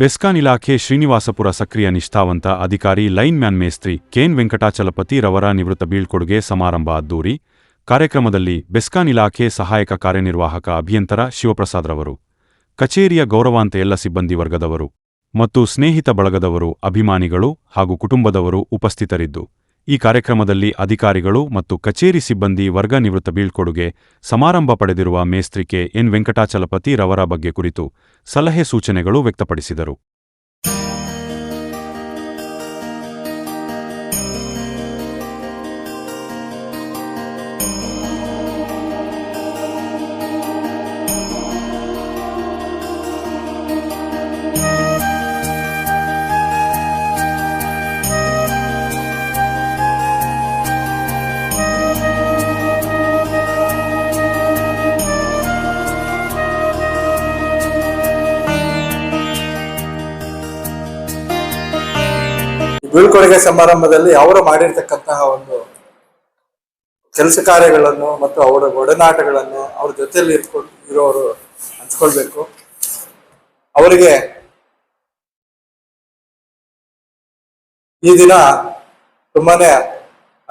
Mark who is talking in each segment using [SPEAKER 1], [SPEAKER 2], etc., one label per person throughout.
[SPEAKER 1] ಬೆಸ್ಕಾನ್ ಇಲಾಖೆ ಶ್ರೀನಿವಾಸಪುರ ಸಕ್ರಿಯ ನಿಷ್ಠಾವಂತ ಅಧಿಕಾರಿ ಲೈನ್ ಮ್ಯಾನ್ ಮೇಸ್ತ್ರಿ ಕೆಎನ್ ವೆಂಕಟಾಚಲಪತಿ ರವರ ನಿವೃತ್ತ ಬೀಳ್ಕೊಡುಗೆ ಸಮಾರಂಭ ಅದ್ದೂರಿ. ಕಾರ್ಯಕ್ರಮದಲ್ಲಿ ಬೆಸ್ಕಾನ್ ಇಲಾಖೆ ಸಹಾಯಕ ಕಾರ್ಯನಿರ್ವಾಹಕ ಅಭಿಯಂತರ ಶಿವಪ್ರಸಾದ್ ರವರು, ಕಚೇರಿಯ ಗೌರವಾಂತ ಎಲ್ಲ ಸಿಬ್ಬಂದಿ ವರ್ಗದವರು ಮತ್ತು ಸ್ನೇಹಿತ ಬಳಗದವರು, ಅಭಿಮಾನಿಗಳು ಹಾಗೂ ಕುಟುಂಬದವರು ಉಪಸ್ಥಿತರಿದ್ದು, ಈ ಕಾರ್ಯಕ್ರಮದಲ್ಲಿ ಅಧಿಕಾರಿಗಳು ಮತ್ತು ಕಚೇರಿ ಸಿಬ್ಬಂದಿ ವರ್ಗ ನಿವೃತ್ತ ಬೀಳ್ಕೊಡುಗೆ ಸಮಾರಂಭ ಪಡೆದಿರುವ ಮೇಸ್ತ್ರಿ ಕೆಎನ್ ವೆಂಕಟಾಚಲಪತಿ ರವರ ಬಗ್ಗೆ ಕುರಿತು ಸಲಹೆ ಸೂಚನೆಗಳು ವ್ಯಕ್ತಪಡಿಸಿದರು.
[SPEAKER 2] ಬೀಳ್ಕೊಡುಗೆ ಸಮಾರಂಭದಲ್ಲಿ ಅವರು ಮಾಡಿರ್ತಕ್ಕಂತಹ ಒಂದು ಕೆಲಸ ಕಾರ್ಯಗಳನ್ನು ಮತ್ತು ಅವರ ಒಡನಾಟಗಳನ್ನು ಅವ್ರ ಜೊತೆಯಲ್ಲಿ ಇರೋರು ಹಂಚ್ಕೊಳ್ಬೇಕು. ಅವರಿಗೆ ಈ ದಿನ ತುಂಬಾನೇ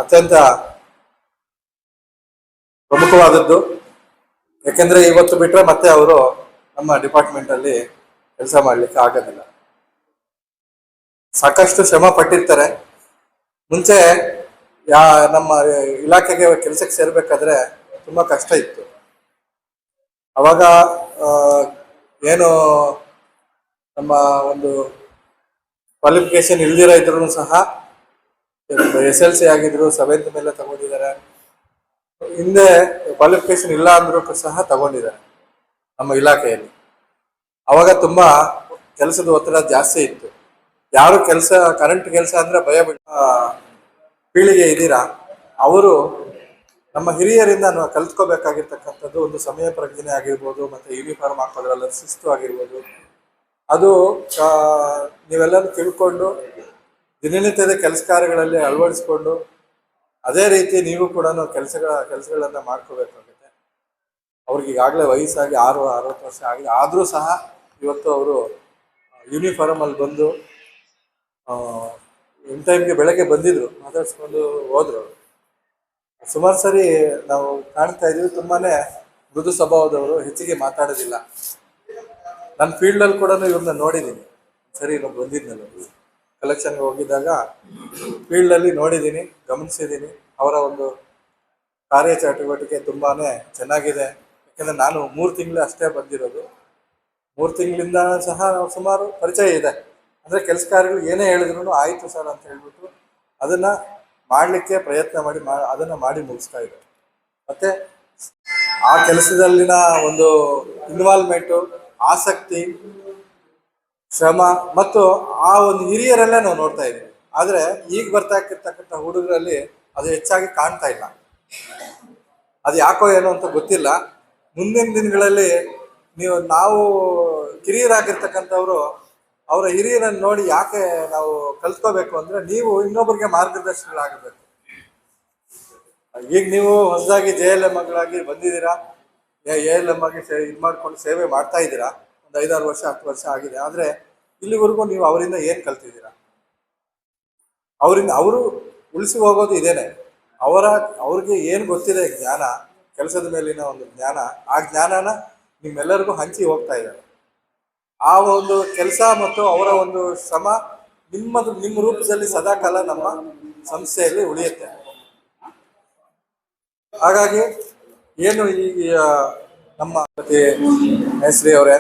[SPEAKER 2] ಅತ್ಯಂತ ಪ್ರಮುಖವಾದದ್ದು. ಯಾಕೆಂದ್ರೆ ಇವತ್ತು ಬಿಟ್ರೆ ಮತ್ತೆ ಅವರು ನಮ್ಮ ಡಿಪಾರ್ಟ್ಮೆಂಟ್ ಅಲ್ಲಿ ಕೆಲಸ ಮಾಡ್ಲಿಕ್ಕೆ ಆಗೋದಿಲ್ಲ. ಸಾಕಷ್ಟು ಶ್ರಮ ಪಟ್ಟಿರ್ತಾರೆ. ಮುಂಚೆ ನಮ್ಮ ಇಲಾಖೆಗೆ ಕೆಲಸಕ್ಕೆ ಸೇರ್ಬೇಕಾದ್ರೆ ತುಂಬಾ ಕಷ್ಟ ಇತ್ತು. ಅವಾಗ ಏನು ನಮ್ಮ ಒಂದು ಕ್ವಾಲಿಫಿಕೇಶನ್ ಇಲ್ದಿರ ಇದ್ರು ಸಹ SLC ಆಗಿದ್ರು, 7th ಮೇಲೆ ತಗೊಂಡಿದ್ದಾರೆ. ಹಿಂದೆ ಕ್ವಾಲಿಫಿಕೇಶನ್ ಇಲ್ಲ ಅಂದ್ರೂ ಸಹ ತಗೊಂಡಿದ್ದಾರೆ ನಮ್ಮ ಇಲಾಖೆಯಲ್ಲಿ. ಅವಾಗ ತುಂಬಾ ಕೆಲಸದ ಒತ್ತಡ ಜಾಸ್ತಿ ಇತ್ತು. ಯಾರು ಕರೆಂಟ್ ಕೆಲಸ ಅಂದ್ರೆ ಭಯ ಪೀಳಿಗೆ ಇದ್ದೀರಾ, ಅವರು ನಮ್ಮ ಹಿರಿಯರಿಂದ ನಾವು ಕಲ್ತ್ಕೋಬೇಕಾಗಿರ್ತಕ್ಕಂಥದ್ದು ಒಂದು ಸಮಯ ಪ್ರಜ್ಞೆ ಆಗಿರ್ಬೋದು, ಮತ್ತೆ ಯೂನಿಫಾರ್ಮ್ ಹಾಕೋದ್ರಲ್ಲ ಶಿಸ್ತು ಆಗಿರ್ಬೋದು. ಅದು ನೀವೆಲ್ಲರೂ ತಿಳ್ಕೊಂಡು ದಿನನಿತ್ಯದ ಕೆಲಸ ಕಾರ್ಯಗಳಲ್ಲಿ ಅಳವಡಿಸ್ಕೊಂಡು ಅದೇ ರೀತಿ ನೀವು ಕೂಡ ಕೆಲಸಗಳನ್ನ ಮಾಡ್ಕೋಬೇಕಾಗುತ್ತೆ. ಅವ್ರಿಗೆ ಈಗಾಗಲೇ ವಯಸ್ಸಾಗಿ 60 ವರ್ಷ ಆಗಿದೆ. ಆದರೂ ಸಹ ಇವತ್ತು ಅವರು ಯೂನಿಫಾರ್ಮ್ ಅಲ್ಲಿ ಬಂದು ಇನ್ ಟೈಮ್ಗೆ ಬೆಳಗ್ಗೆ ಬಂದಿದ್ರು, ಮಾತಾಡ್ಸ್ಕೊಂಡು ಹೋದ್ರು. ಸುಮಾರು ಸರಿ ನಾವು ಕಾಣ್ತಾ ಇದೀವಿ, ತುಂಬಾನೇ ಮೃದು ಸ್ವಭಾವದವರು, ಹೆಚ್ಚಿಗೆ ಮಾತಾಡೋದಿಲ್ಲ. ನನ್ನ ಫೀಲ್ಡಲ್ಲಿ ಕೂಡ ಇವ್ರನ್ನ ನೋಡಿದ್ದೀನಿ. ಸರಿ, ನಾವು ಬಂದಿದ್ನಲ್ಲ ಕಲೆಕ್ಷನ್ಗೆ ಹೋಗಿದ್ದಾಗ ಫೀಲ್ಡಲ್ಲಿ ನೋಡಿದ್ದೀನಿ, ಗಮನಿಸಿದ್ದೀನಿ. ಅವರ ಒಂದು ಕಾರ್ಯಚಟುವಟಿಕೆ ತುಂಬಾನೇ ಚೆನ್ನಾಗಿದೆ. ಯಾಕಂದ್ರೆ ನಾನು 3 ತಿಂಗಳು ಅಷ್ಟೇ ಬಂದಿರೋದು. 3 ತಿಂಗಳಿಂದ ಸಹ ಸುಮಾರು ಪರಿಚಯ ಇದೆ. ಅಂದ್ರೆ ಕೆಲಸ ಕಾರ್ಯಗಳು ಏನೇ ಹೇಳಿದ್ರು ಆಯ್ತು ಸರ್ ಅಂತ ಹೇಳ್ಬಿಟ್ಟು ಅದನ್ನ ಮಾಡ್ಲಿಕ್ಕೆ ಪ್ರಯತ್ನ ಮಾಡಿ ಅದನ್ನ ಮಾಡಿ ಮುಗಿಸ್ತಾ ಇದ್ದಾರೆ. ಮತ್ತೆ ಆ ಕೆಲಸದಲ್ಲಿನ ಒಂದು ಇನ್ವಾಲ್ವ್ಮೆಂಟು, ಆಸಕ್ತಿ, ಶ್ರಮ ಮತ್ತು ಆ ಒಂದು ಹಿರಿಯರಲ್ಲೇ ನಾವು ನೋಡ್ತಾ ಇದ್ದೀವಿ. ಆದ್ರೆ ಈಗ ಬರ್ತಾ ಇರ್ತಕ್ಕಂಥ ಹುಡುಗರಲ್ಲಿ ಅದು ಹೆಚ್ಚಾಗಿ ಕಾಣ್ತಾ ಇಲ್ಲ. ಅದು ಯಾಕೋ ಏನೋ ಅಂತ ಗೊತ್ತಿಲ್ಲ. ಮುಂದಿನ ದಿನಗಳಲ್ಲಿ ನಾವು ಕಿರಿಯರಾಗಿರ್ತಕ್ಕಂಥವ್ರು ಅವರ ಹಿರಿಯರನ್ನು ನೋಡಿ ಯಾಕೆ ನಾವು ಕಲ್ತ್ಕೋಬೇಕು ಅಂದ್ರೆ, ನೀವು ಇನ್ನೊಬ್ಬರಿಗೆ ಮಾರ್ಗದರ್ಶಕರಾಗಬೇಕು. ಈಗ ನೀವು ಹೊಸದಾಗಿ JLM ಗಳಾಗಿ ಬಂದಿದ್ದೀರಾ, ALM ಆಗಿ ಇದು ಮಾಡ್ಕೊಂಡು ಸೇವೆ ಮಾಡ್ತಾ ಇದ್ದೀರಾ. ಒಂದು 5-6 ವರ್ಷ 10 ವರ್ಷ ಆಗಿದೆ. ಆದ್ರೆ ಇಲ್ಲಿವರೆಗೂ ನೀವು ಅವರಿಂದ ಏನ್ ಕಲ್ತಿದ್ದೀರಾ? ಅವರು ಉಳಿಸಿ ಹೋಗೋದು ಇದೇನೆ. ಅವ್ರಿಗೆ ಏನ್ ಗೊತ್ತಿದೆ ಜ್ಞಾನ, ಕೆಲಸದ ಮೇಲಿನ ಒಂದು ಜ್ಞಾನ, ಆ ಜ್ಞಾನನ ನಿಮ್ಮೆಲ್ಲರಿಗೂ ಹಂಚಿ ಹೋಗ್ತಾ ಇದ್ದಾರೆ. ಆ ಒಂದು ಕೆಲಸ ಮತ್ತು ಅವರ ಒಂದು ಶ್ರಮ ನಿಮ್ಮ ರೂಪದಲ್ಲಿ ಸದಾಕಾಲ ನಮ್ಮ ಸಂಸ್ಥೆಯಲ್ಲಿ ಉಳಿಯುತ್ತೆ. ಹಾಗಾಗಿ ಏನು ಈ ನಮ್ಮ ಮೇಸ್ತ್ರಿ ಅವರೇ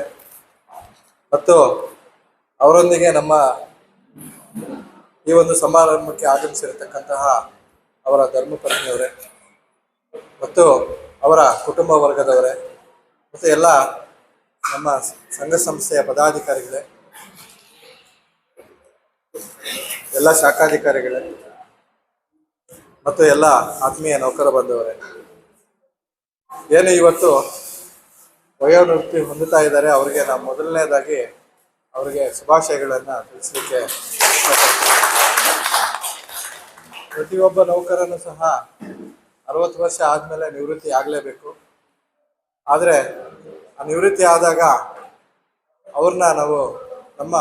[SPEAKER 2] ಮತ್ತು ಅವರೊಂದಿಗೆ ನಮ್ಮ ಈ ಒಂದು ಸಮಾರಂಭಕ್ಕೆ ಆಗಮಿಸಿರತಕ್ಕಂತಹ ಅವರ ಧರ್ಮಪತ್ನಿಯವರೇ ಮತ್ತು ಅವರ ಕುಟುಂಬ ವರ್ಗದವರೇ ಮತ್ತು ಎಲ್ಲ ನಮ್ಮ ಸಂಘ ಸಂಸ್ಥೆಯ ಪದಾಧಿಕಾರಿಗಳೇ, ಎಲ್ಲ ಶಾಖಾಧಿಕಾರಿಗಳೇ ಮತ್ತು ಎಲ್ಲ ಆತ್ಮೀಯ ನೌಕರ ಬಂಧುವರೇ, ಏನು ಇವತ್ತು ವಯೋವೃತ್ತಿ ಹೊಂದುತ್ತಾ ಇದ್ದಾರೆ, ಅವರಿಗೆ ನಾವು ಮೊದಲನೇದಾಗಿ ಅವರಿಗೆ ಶುಭಾಶಯಗಳನ್ನು ತಿಳಿಸಲಿಕ್ಕೆ ಪ್ರತಿಯೊಬ್ಬ ನೌಕರನು ಸಹ 60 ವರ್ಷ ಆದಮೇಲೆ ನಿವೃತ್ತಿ ಆಗಲೇಬೇಕು. ಆದರೆ ಆ ನಿವೃತ್ತಿ ಆದಾಗ ಅವ್ರನ್ನ ನಾವು ನಮ್ಮ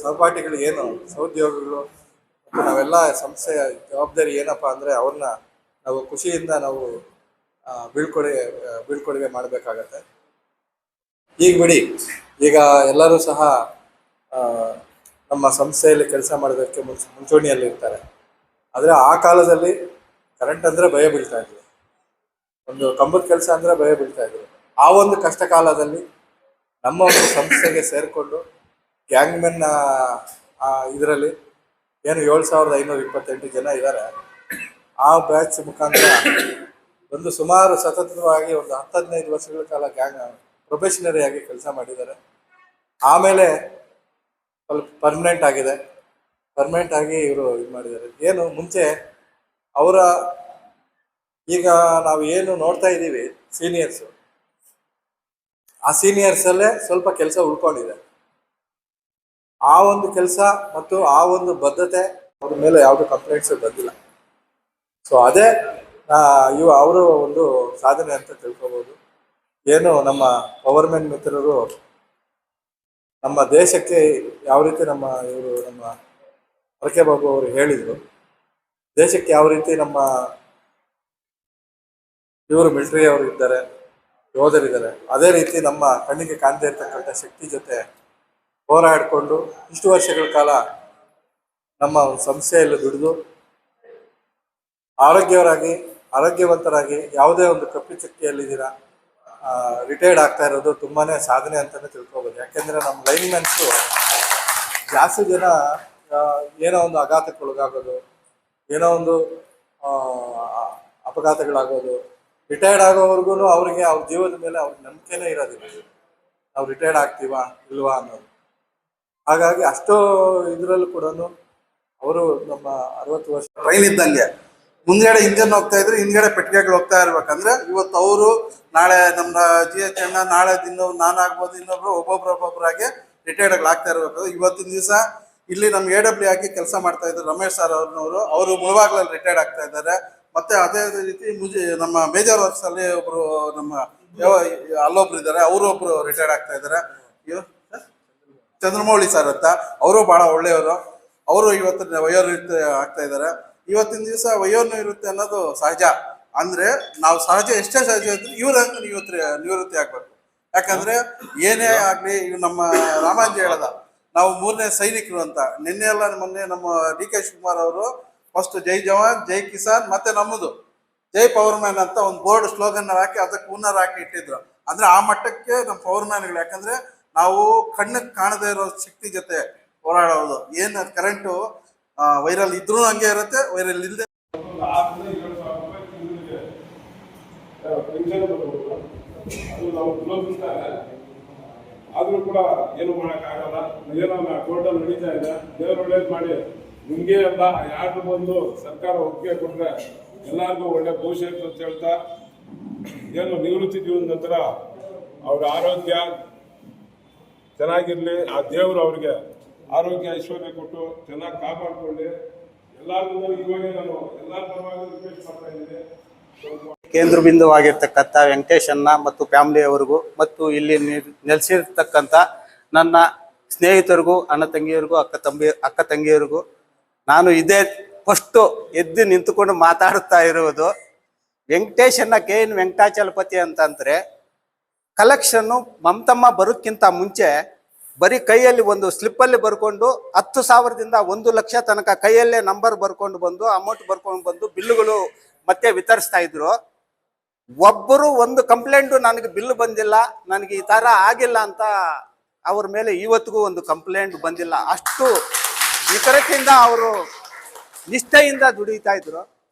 [SPEAKER 2] ಸಹಪಾಠಿಗಳಿಗೇನು ಸಹೋದ್ಯೋಗಿಗಳು ಮತ್ತು ನಾವೆಲ್ಲ ಸಂಸ್ಥೆಯ ಜವಾಬ್ದಾರಿ ಏನಪ್ಪ ಅಂದರೆ ಅವ್ರನ್ನ ನಾವು ಖುಷಿಯಿಂದ ನಾವು ಬೀಳ್ಕೊಡುಗೆ ಮಾಡಬೇಕಾಗತ್ತೆ. ಈಗ ಬಿಡಿ, ಈಗ ಎಲ್ಲರೂ ಸಹ ಆ, ನಮ್ಮ ಸಂಸ್ಥೆಯಲ್ಲಿ ಕೆಲಸ ಮಾಡೋದಕ್ಕೆ ಮುಂಚೂಣಿಯಲ್ಲಿ ಇರ್ತಾರೆ. ಆದರೆ ಆ ಕಾಲದಲ್ಲಿ ಕರೆಂಟ್ ಅಂದರೆ ಭಯ ಬೀಳ್ತಾ ಇದ್ರು, ಒಂದು ಕಂಬದ ಕೆಲಸ ಅಂದರೆ ಭಯ ಬೀಳ್ತಾ ಇದ್ರು. ಆ ಒಂದು ಕಷ್ಟ ಕಾಲದಲ್ಲಿ ನಮ್ಮ ಒಂದು ಸಂಸ್ಥೆಗೆ ಸೇರಿಕೊಂಡು ಗ್ಯಾಂಗ್ಮೆನ್ ಇದರಲ್ಲಿ ಏನು 7,528 ಜನ ಇದ್ದಾರೆ. ಆ ಬ್ಯಾಚ್ ಮುಖಾಂತರ ಒಂದು ಸುಮಾರು ಸತತವಾಗಿ ಒಂದು 10-15 ವರ್ಷಗಳ ಕಾಲ ಪ್ರೊಫೆಷನರಿ ಆಗಿ ಕೆಲಸ ಮಾಡಿದ್ದಾರೆ. ಆಮೇಲೆ ಸ್ವಲ್ಪ ಪರ್ಮನೆಂಟ್ ಆಗಿದೆ. ಪರ್ಮನೆಂಟ್ ಆಗಿ ಇವರು ಇದು ಮಾಡಿದ್ದಾರೆ. ಏನು ಮುಂಚೆ ಅವರ ಈಗ ನಾವು ಏನು ನೋಡ್ತಾ ಇದ್ದೀವಿ ಸೀನಿಯರ್ಸು, ಆ ಸೀನಿಯರ್ಸಲ್ಲೇ ಸ್ವಲ್ಪ ಕೆಲಸ ಉಳ್ಕೊಂಡಿದೆ. ಆ ಒಂದು ಕೆಲಸ ಮತ್ತು ಆ ಒಂದು ಬದ್ಧತೆ ಅವ್ರ ಮೇಲೆ ಯಾವುದು ಕಂಪ್ಲೇಂಟ್ಸ್ ಬಂದಿಲ್ಲ. ಸೊ ಅದೇ ಅವರು ಒಂದು ಸಾಧನೆ ಅಂತ ತಿಳ್ಕೊಬೋದು. ಏನು ನಮ್ಮ ಪವರ್ಮೆನ್ ಮಿತ್ರರು ನಮ್ಮ ದೇಶಕ್ಕೆ ಯಾವ ರೀತಿ ನಮ್ಮ ಹರಕೆ ಬಾಬು ಅವರು ಹೇಳಿದರು, ದೇಶಕ್ಕೆ ಯಾವ ರೀತಿ ನಮ್ಮ ಮಿಲಿಟರಿ ಅವರು ಇದ್ದಾರೆ, ಯೋಧರಿದ್ದಾರೆ, ಅದೇ ರೀತಿ ನಮ್ಮ ಕಣ್ಣಿಗೆ ಕಾಣದೇ ಇರ್ತಕ್ಕಂಥ ಶಕ್ತಿ ಜೊತೆ ಹೋರಾಡಿಕೊಂಡು ಇಷ್ಟು ವರ್ಷಗಳ ಕಾಲ ನಮ್ಮ ಒಂದು ಸಂಸ್ಥೆಯಲ್ಲಿ ದುಡಿದು ಆರೋಗ್ಯವಂತರಾಗಿ ಯಾವುದೇ ಒಂದು ಕಪ್ಪಿ ಚಕ್ಕಿಯಲ್ಲಿದ್ದೀರಾ ರಿಟೈರ್ಡ್ ಆಗ್ತಾ ಇರೋದು ತುಂಬಾ ಸಾಧನೆ ಅಂತಲೇ ತಿಳ್ಕೊಬೋದು. ಯಾಕೆಂದರೆ ನಮ್ಮ ಲೈನ್ಮೆನ್ಸು ಜಾಸ್ತಿ ಜನ ಏನೋ ಒಂದು ಆಘಾತಕ್ಕೊಳಗಾಗೋದು, ಏನೋ ಒಂದು ಅಪಘಾತಗಳಾಗೋದು, ರಿಟೈರ್ಡ್ ಆಗೋವರೆಗೂ ಅವರಿಗೆ ಅವ್ರ ಜೀವದ ಮೇಲೆ ಅವ್ರಿಗೆ ನಂಬಿಕೆನೇ ಇರೋದಿಲ್ಲ, ನಾವು ರಿಟೈರ್ಡ್ ಆಗ್ತೀವಾ ಇಲ್ವಾ ಅನ್ನೋದು. ಹಾಗಾಗಿ ಅಷ್ಟೋ ಇದರಲ್ಲೂ ಕೂಡ ಅವರು ನಮ್ಮ 60 ವರ್ಷ
[SPEAKER 3] ಟ್ರೈನ್ ಇದ್ದಂಗೆ ಮುಂದ್ಗಡೆ ಇಂಜನ್ ಹೋಗ್ತಾ ಇದ್ರು, ಹಿಂದ್ಗಡೆ ಪೆಟ್ಟಿಗೆಗಳು ಹೋಗ್ತಾ ಇರ್ಬೇಕಂದ್ರೆ ಇವತ್ತು ಅವರು ನಾಳೆ ನಮ್ಮ GH ಅಣ್ಣ, ನಾಳೆ ನಾನಾಗ್ಬೋದು, ಇನ್ನೊಬ್ರು ಒಬ್ಬೊಬ್ಬರಾಗಿ ರಿಟೈರ್ಡ್ ಆಗ್ತಾ ಇರ್ಬೇಕು. ಇವತ್ತಿನ ದಿವಸ ಇಲ್ಲಿ ನಮ್ಮ AW ಆಗಿ ಕೆಲಸ ಮಾಡ್ತಾ ಇದ್ರು ರಮೇಶ್ ಸರ್ ಅವರು ಮುಳಬಾಗ್ಲಲ್ಲಿ ರಿಟೈರ್ಡ್ ಆಗ್ತಾ ಇದ್ದಾರೆ. ಮತ್ತೆ ಅದೇ ರೀತಿ ನಮ್ಮ ಮೇಜರ್ ವರ್ಕ್ಸ್ ಅಲ್ಲಿ ಒಬ್ರು ನಮ್ಮ ಅಲ್ಲೊಬ್ರು ಇದ್ದಾರೆ, ಅವರು ಒಬ್ರು ರಿಟೈರ್ಡ್ ಆಗ್ತಾ ಇದ್ದಾರೆ. ಚಂದ್ರಮೌಳಿ ಸರ್ ಅಂತ, ಅವರು ಬಹಳ ಒಳ್ಳೆಯವರು. ಅವರು ಇವತ್ತು ವಯೋನಿವೃತ್ತಿ ಆಗ್ತಾ ಇದ್ದಾರೆ. ಇವತ್ತಿನ ದಿವಸ ವಯೋನಿವೃತ್ತಿ ಅನ್ನೋದು ಸಹಜ. ಅಂದ್ರೆ ನಾವು ಎಷ್ಟೇ ಸಹಜ ಇದ್ರು ಇವ್ರಂತ ನಿವೃತ್ತಿ ಆಗ್ಬೇಕು. ಯಾಕಂದ್ರೆ ಏನೇ ಆಗ್ಲಿ, ಇವ್ ನಮ್ಮ ರಾಮಾಂಜಿ ಹೇಳದ ನಾವು 3ನೇ ಸೈನಿಕರು ಅಂತ. ಮೊನ್ನೆ ನಮ್ಮ DK ಶಿವಕುಮಾರ್ ಅವರು ಫಸ್ಟ್ ಜೈ ಜವಾನ್ ಜೈ ಕಿಸಾನ್ ಮತ್ತೆ ನಮ್ಮದು ಜೈ ಪವರ್ ಮ್ಯಾನ್ ಅಂತ ಒಂದು ಬೋರ್ಡ್ ಸ್ಲೋಗನ್ ಹಾಕಿ ಅದಕ್ಕೆ ಹೂನರ್ ಹಾಕಿ ಇಟ್ಟಿದ್ರು. ಅಂದ್ರೆ ಆ ಮಟ್ಟಕ್ಕೆ ನಮ್ಮ ಪವರ್ ಮ್ಯಾನ್ಗಳು, ಯಾಕಂದ್ರೆ ನಾವು ಕಣ್ಣಕ್ಕೆ ಕಾಣದೇ ಇರೋ ಶಕ್ತಿ ಜೊತೆ ಹೋರಾಡೋದು. ಏನ್ ಕರೆಂಟು ವೈರಲ್ ಇದ್ರೂ ಹಂಗೆ ಇರುತ್ತೆ, ವೈರಲ್ ಇಲ್ಲದೆ
[SPEAKER 4] ಆದ್ರೂ ಕೂಡ ಏನು ಮಾಡಕ್ಕಾಗಲ್ಲ. ಏನೋ ಕೋರ್ಟಲ್ಲಿ ನಡೀತಾ ಇದೆ. ದೇವ್ರು ಒಳ್ಳೇದು ಮಾಡಿ ನಿಮ್ಗೆ ಅಲ್ಲ ಯಾರು ಬಂದು ಸರ್ಕಾರ ಒಪ್ಪಿಗೆ ಕೊಟ್ರೆ ಎಲ್ಲರಿಗೂ ಒಳ್ಳೆ ಭವಿಷ್ಯ ಅಂತ ಹೇಳ್ತಾ, ಏನು ನಿವೃತ್ತಿ ಜೀವನ ನಂತರ ಅವ್ರ ಆರೋಗ್ಯ ಚೆನ್ನಾಗಿರ್ಲಿ, ಆ ದೇವರು ಅವ್ರಿಗೆ ಆರೋಗ್ಯ ಐಶ್ವರ್ಯ ಕೊಟ್ಟು ಚೆನ್ನಾಗಿ ಕಾಪಾಡ್ಕೊಳ್ಳಿ. ಎಲ್ಲರಿಗೂ ಇವಾಗ ನಾನು ಎಲ್ಲರ ಪರವಾಗಿ ರಿಕ್ವೆಸ್ಟ್ ಮಾಡ್ತಾ ಇದ್ದೀನಿ.
[SPEAKER 3] ಕೇಂದ್ರ ಬಿಂದುವಾಗಿರ್ತಕ್ಕಂಥ ವೆಂಕಟೇಶನ್ನ ಮತ್ತು ಫ್ಯಾಮಿಲಿಯವರಿಗೂ ಮತ್ತು ಇಲ್ಲಿ ನೆಲೆಸಿರ್ತಕ್ಕಂಥ ನನ್ನ ಸ್ನೇಹಿತರಿಗೂ, ಅಣ್ಣ ತಂಗಿಯರಿಗೂ, ಅಕ್ಕ ತಂಗಿಯರಿಗೂ ನಾನು ಇದೇ ಫಸ್ಟು ಎದ್ದು ನಿಂತುಕೊಂಡು ಮಾತಾಡುತ್ತಾ ಇರುವುದು. ವೆಂಕಟೇಶನ್ನ KN ವೆಂಕಟಾಚಲಪತಿ ಅಂತಂದ್ರೆ ಕಲೆಕ್ಷನ್ನು ಮಮತಮ್ಮ ಬರೋಕ್ಕಿಂತ ಮುಂಚೆ ಬರೀ ಕೈಯಲ್ಲಿ ಒಂದು ಸ್ಲಿಪ್ಪಲ್ಲಿ ಬರ್ಕೊಂಡು 10,000ದಿಂದ 1 ಲಕ್ಷ ತನಕ ಕೈಯಲ್ಲೇ ನಂಬರ್ ಬರ್ಕೊಂಡು ಬಂದು ಅಮೌಂಟ್ ಬರ್ಕೊಂಡು ಬಂದು ಬಿಲ್ಲುಗಳು ಮತ್ತೆ ವಿತರಿಸ್ತಾ ಇದ್ರು. ಒಬ್ಬರು ಒಂದು ಕಂಪ್ಲೇಂಟು ನನಗೆ ಬಿಲ್ ಬಂದಿಲ್ಲ, ನನಗೆ ಈ ತರ ಆಗಿಲ್ಲ ಅಂತ ಅವ್ರ ಮೇಲೆ ಇವತ್ತಿಗೂ ಒಂದು ಕಂಪ್ಲೇಂಟ್ ಬಂದಿಲ್ಲ. ಅಷ್ಟು ನಿಖರತೆಯಿಂದ ಅವರು ನಿಷ್ಠೆಯಿಂದ ದುಡಿತಾ ಇದ್ರು.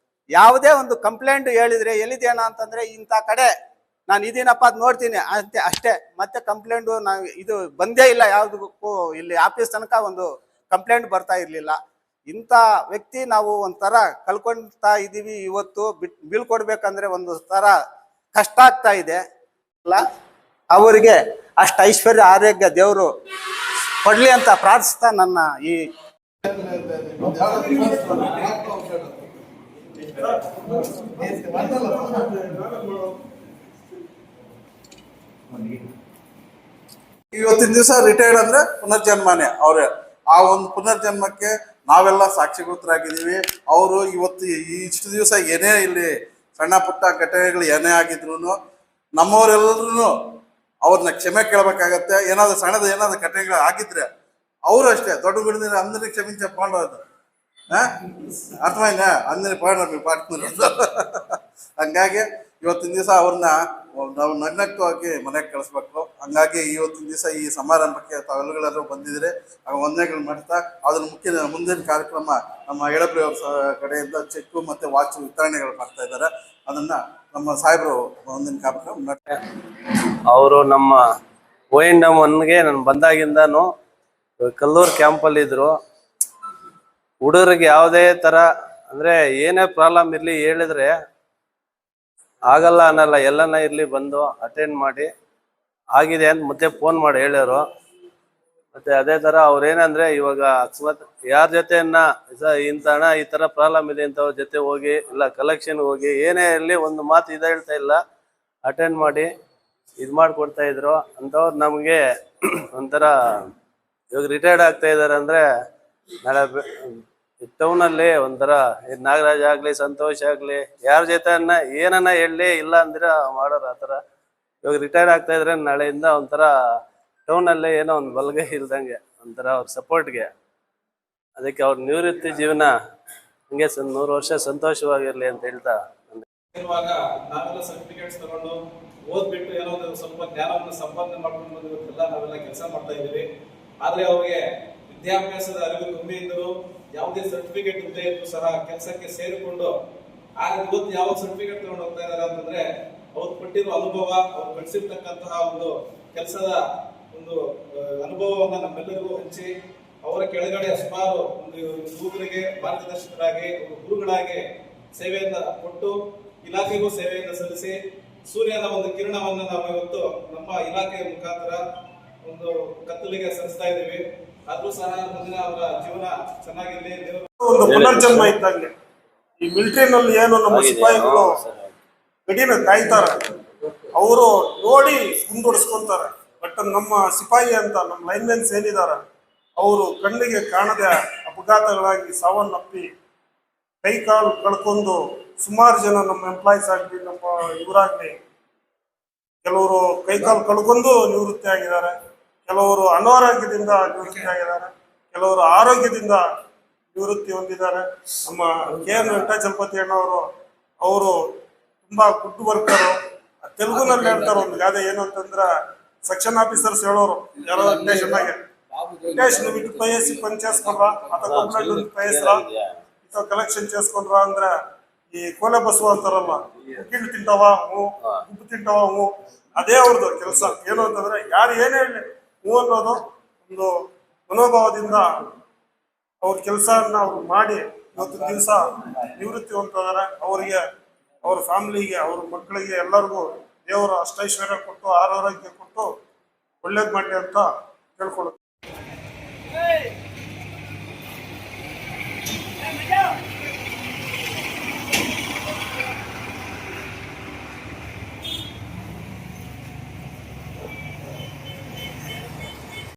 [SPEAKER 3] ಯಾವುದೇ ಒಂದು ಕಂಪ್ಲೇಂಟ್ ಹೇಳಿದ್ರೆ ಎಲ್ಲಿದೇನ ಅಂತಂದ್ರೆ ಇಂಥ ಕಡೆ ನಾನು ಇದೀನಪ್ಪ ಅದು ನೋಡ್ತೀನಿ ಅಷ್ಟೇ, ಮತ್ತೆ ಕಂಪ್ಲೇಂಟು ನಾವು ಇದು ಬಂದೇ ಇಲ್ಲ ಯಾವುದಕ್ಕೂ. ಇಲ್ಲಿ ಆಫೀಸ್ ತನಕ ಒಂದು ಕಂಪ್ಲೇಂಟ್ ಬರ್ತಾ ಇರಲಿಲ್ಲ. ಇಂಥ ವ್ಯಕ್ತಿ ನಾವು ಒಂಥರ ಕಳ್ಕೊಳ್ತಾ ಇದ್ದೀವಿ. ಇವತ್ತು ಬೀಳ್ಕೊಡ್ಬೇಕಂದ್ರೆ ಒಂದು ಥರ ಕಷ್ಟ ಆಗ್ತಾ ಇದೆ ಅಲ್ಲ. ಅವರಿಗೆ ಅಷ್ಟು ಐಶ್ವರ್ಯ ಆರೋಗ್ಯ ದೇವರು ಕೊಡ್ಲಿ ಅಂತ ಪ್ರಾರ್ಥಿಸ್ತಾ ನನ್ನ ಈ
[SPEAKER 2] ಇವತ್ತಿನ ದಿವಸ ರಿಟೈರ್ಡ್ ಅಂದ್ರೆ ಪುನರ್ಜನ್ಮನೆ ಅವ್ರೆ. ಆ ಒಂದು ಪುನರ್ಜನ್ಮಕ್ಕೆ ನಾವೆಲ್ಲ ಸಾಕ್ಷಿಭೂತರಾಗಿದ್ದೀವಿ. ಅವರು ಇವತ್ತು ಇಷ್ಟು ದಿವಸ ಏನೇ ಇಲ್ಲಿ ಸಣ್ಣ ಪುಟ್ಟ ಘಟನೆಗಳು ಏನೇ ಆಗಿದ್ರು ನಮ್ಮವರೆಲ್ಲರೂ ಅವ್ರನ್ನ ಕ್ಷಮೆ ಕೇಳಬೇಕಾಗತ್ತೆ. ಏನಾದ್ರು ಸಣ್ಣದ ಏನಾದ್ರು ಘಟನೆಗಳು ಆಗಿದ್ರೆ ಅವರು ಅಷ್ಟೇ ದೊಡ್ಡ ಗುಡಿದ್ರೆ అందరినీ క్షమించకపోవడం ಅರ್ಥమైందా? అందరి ಪಾಡ್ತಾರೆ. ಹಂಗಾಗಿ ಇವತ್ತಿನ ದಿವಸ ಅವ್ರನ್ನ ನಾವು ನಗ್ನಗ್ತವಾಗಿ ಮನೆಗೆ ಕಳಿಸ್ಬೇಕು. ಹಂಗಾಗಿ ಇವತ್ತಿನ ದಿವಸ ಈ ಸಮಾರಂಭಕ್ಕೆ ತಾವೆಲ್ಲರೂ ಬಂದಿದ್ರೆ ವಂದನೆಗಳು ಮಾಡ್ತಾ ಅದನ್ನ ಮುಂದಿನ ಕಾರ್ಯಕ್ರಮ ನಮ್ಮ ಎಡಬ್ರಿ ಅವ್ರ ಕಡೆಯಿಂದ ಚೆಕ್ ಮತ್ತೆ ವಾಚ್ ವಿತರಣೆಗಳು ಮಾಡ್ತಾ ಇದ್ದಾರೆ. ಅದನ್ನ ನಮ್ಮ ಸಾಹೇಬರು ಮುಂದಿನ ಕಾರ್ಯಕ್ರಮ
[SPEAKER 5] ಅವರು ನಮ್ಮ ONM1ಗೆ ನಾನು ಬಂದಾಗಿಂದನು ಕಲ್ಲೂರು ಕ್ಯಾಂಪಲ್ಲಿ ಇದ್ರು. ಹುಡುಗರಿಗೆ ಯಾವುದೇ ತರ ಅಂದ್ರೆ ಏನೇ ಪ್ರಾಬ್ಲಮ್ ಇರ್ಲಿ ಹೇಳಿದ್ರೆ ಆಗಲ್ಲ ಅನ್ನಲ್ಲ, ಎಲ್ಲನ ಇರ್ಲಿ ಬಂದು ಅಟೆಂಡ್ ಮಾಡಿ ಆಗಿದೆ ಅಂತ ಮತ್ತೆ ಫೋನ್ ಮಾಡಿ ಹೇಳ್ಯಾರು. ಮತ್ತೆ ಅದೇ ತರ ಅವ್ರೇನಂದ್ರೆ ಇವಾಗ ಅಕಸ್ಮಾತ್ ಯಾರ ಜೊತೆಯನ್ನ ಇಂಥ ಹಣ ಈ ತರ ಪ್ರಾಬ್ಲಮ್ ಇದೆ ಅಂತ ಅವ್ರ ಜೊತೆ ಹೋಗಿ ಇಲ್ಲ ಕಲೆಕ್ಷನ್ ಹೋಗಿ ಏನೇ ಇರಲಿ ಒಂದು ಮಾತು ಹೇಳ್ತಾ ಇಲ್ಲ, ಅಟೆಂಡ್ ಮಾಡಿ ಇದು ಮಾಡಿಕೊಡ್ತಾ ಇದ್ರು ಅಂತವ್ರು ನಮಗೆ ಒಂಥರ ಇವಾಗ ರಿಟೈರ್ಡ್ ಆಗ್ತಾ ಇದಾರೆ ಅಂದ್ರೆ ನಾಳೆ ಟೌನಲ್ಲಿ ಒಂಥರ ನಾಗರಾಜ್ ಆಗ್ಲಿ ಸಂತೋಷ್ ಆಗ್ಲಿ ಯಾರ ಜೊತೆ ಏನನ್ನ ಹೇಳಲಿ ಇಲ್ಲ ಅಂದ್ರೆ ಮಾಡೋರು ಆ ಥರ. ಇವಾಗ ರಿಟೈರ್ಡ್ ಆಗ್ತಾ ಇದ್ರೆ ನಾಳೆಯಿಂದ ಒಂಥರ ಟೌನಲ್ಲಿ ಏನೋ ಒಂದು ಬಲಗೈ ಇಲ್ದಂಗೆ ಒಂಥರ ಅವ್ರ ಸಪೋರ್ಟ್ಗೆ. ಅದಕ್ಕೆ ಅವ್ರ ನಿವೃತ್ತಿ ಜೀವನ ಹಂಗೆ 100 ವರ್ಷ ಸಂತೋಷವಾಗಿರ್ಲಿ ಅಂತ ಹೇಳ್ತಾ
[SPEAKER 6] ಇರುವಾಗ ನಾವೆಲ್ಲ ಸರ್ಟಿಫಿಕೇಟ್ಸ್ ತಗೊಂಡು ಓದ್ಬಿಟ್ಟು ಏನೋ ಒಂದು ಸ್ವಲ್ಪ ಜ್ಞಾನವನ್ನು ಸಂಪಾದನೆ ಮಾಡ್ಕೊಂಡು ಬಂದಿರೋದೆಲ್ಲ ನಾವೆಲ್ಲ ಕೆಲಸ ಮಾಡ್ತಾ ಇದ್ದೀವಿ. ಆದ್ರೆ ಅವ್ರಿಗೆ ವಿದ್ಯಾಭ್ಯಾಸದ ಅರಿವು ಕಮ್ಮಿ ಇದ್ದರು, ಯಾವುದೇ ಸರ್ಟಿಫಿಕೇಟ್ ಇಲ್ಲದೆ ಇದ್ರು ಸಹ ಕೆಲಸಕ್ಕೆ ಸೇರಿಕೊಂಡು ಇವತ್ತು ಯಾವ ಸರ್ಟಿಫಿಕೇಟ್ ತಗೊಂಡು ಹೋಗ್ತಾ ಇದಾರೆ ಅಂತಂದ್ರೆ ಅವ್ರು ಪಟ್ಟಿರೋ ಅನುಭವ, ಅವ್ರು ಗಳಿಸಿರ್ತಕ್ಕಂತಹ ಒಂದು ಕೆಲಸದ ಒಂದು ಅನುಭವವನ್ನ ನಮ್ಮೆಲ್ಲರಿಗೂ ಹಂಚಿ ಅವರ ಕೆಳಗಡೆ ಸುಮಾರು ಒಂದು ಯುವಕರಿಗೆ ಮಾರ್ಗದರ್ಶಕರಾಗಿ ಗುರುಗಳಾಗಿ ಸೇವೆಯನ್ನ ಕೊಟ್ಟು ಇಲಾಖೆಗೂ ಸೇವೆಯನ್ನು ಸಲ್ಲಿಸಿ ಸೂರ್ಯನ ಒಂದು ಕಿರಣವನ್ನ ನಾವು ಇವತ್ತು ನಮ್ಮ ಇಲಾಖೆಯ ಮುಖಾಂತರ ಒಂದು ಕತ್ತಲಿಗೆ ಸಲ್ಲಿಸ್ತಾ ಇದ್ದೀವಿ. ಆದ್ರೂ ಸಹ ಮುಂದಿನ ಅವರ ಜೀವನ ಚೆನ್ನಾಗಿರ್ಲಿ.
[SPEAKER 7] ಒಂದು ಪುನರ್ಜನ್ಮ ಇದ್ದಂಗೆ ಈ ಮಿಲಿಟರಿನಲ್ಲಿ ಏನು ನಮ್ಮ ಸಿಪಾಯಿಗಳು ಗಡಿನ ಕಾಯ್ತಾರೆ, ಅವರು ನೋಡಿ ಮುಂದುವಡಿಸ್ಕೊಂತಾರೆ. ಬಟ್ ನಮ್ಮ ಸಿಪಾಯಿ ಅಂತ ನಮ್ಮ ಲೈನ್ಮೆನ್ಸ್ ಏನಿದ್ದಾರೆ ಅವರು ಕಣ್ಣಿಗೆ ಕಾಣದೆ ಅಪಘಾತಗಳಾಗಿ ಸಾವನ್ನಪ್ಪಿ ಕೈ ಕಾಲು ಕಳ್ಕೊಂಡು ಸುಮಾರು ಜನ ನಮ್ಮ ಎಂಪ್ಲಾಯೀಸ್ ಆಗಲಿ ನಮ್ಮ ಇವರಾಗ್ಲಿ ಕೆಲವರು ಕೈಕಾಲು ಕಳ್ಕೊಂಡು ನಿವೃತ್ತಿ ಆಗಿದ್ದಾರೆ, ಕೆಲವರು ಅನಾರೋಗ್ಯದಿಂದ ನಿವೃತ್ತಿ ಆಗಿದ್ದಾರೆ, ಕೆಲವರು ಆರೋಗ್ಯದಿಂದ ನಿವೃತ್ತಿ ಹೊಂದಿದ್ದಾರೆ. ನಮ್ಮ KN ವೆಂಕಟಾಚಲಪತಿ ಅಣ್ಣವರು ಅವರು ತುಂಬಾ ಗುಡ್ ವರ್ಕರು. ತೆಲುಗುನಲ್ಲಿ ಹೇಳ್ತಾರೆ ಒಂದು ಗಾದೆ ಏನು ಅಂತಂದ್ರೆ ಸೆಕ್ಷನ್ ಆಫೀಸರ್ಸ್ ಹೇಳೋರು ಯಾರೋ ಸ್ಟೇಷನ್ನಾಗೆ నువ్వు ఇటు పోయేసి పని చేసుకునరా అత కంప్లైంట్ పోయేసిరా ఇతో కలెక్షన్ చేసుకునరా ಅಂದ್ರೆ ಈ ಕೋಲೆ ಬಸವ ಅಂತಾರಲ್ಲ, ಉಪ್ಪಿಟ್ಟು ತಿಂತಾವ ಉಪ್ಪು ತಿಂತಾವ ಅದೇ ಅವ್ರದ್ದು ಕೆಲಸ. ಏನು ಅಂತಂದ್ರೆ ಯಾರು ಏನೇ ಹೇಳಿ ಹೂ ಅನ್ನೋದು ಒಂದು ಮನೋಭಾವದಿಂದ ಅವ್ರ ಕೆಲಸನ ಅವ್ರು ಮಾಡಿ ಇವತ್ತಿನ ದಿವಸ ನಿವೃತ್ತಿ ಹೊಂದಿದ್ದಾರೆ. ಅವರಿಗೆ ಅವ್ರ ಫ್ಯಾಮಿಲಿಗೆ ಅವ್ರ ಮಕ್ಕಳಿಗೆ ಎಲ್ಲರಿಗೂ ದೇವರು ಅಷ್ಟೈಶ್ವರ್ಯ ಕೊಟ್ಟು ಆರೋಗ್ಯ ಕೊಟ್ಟು ಒಳ್ಳೇದು ಮಾಡಲಿ ಅಂತ ಕೇಳ್ಕೊಳ್ಳುತ್ತೆ.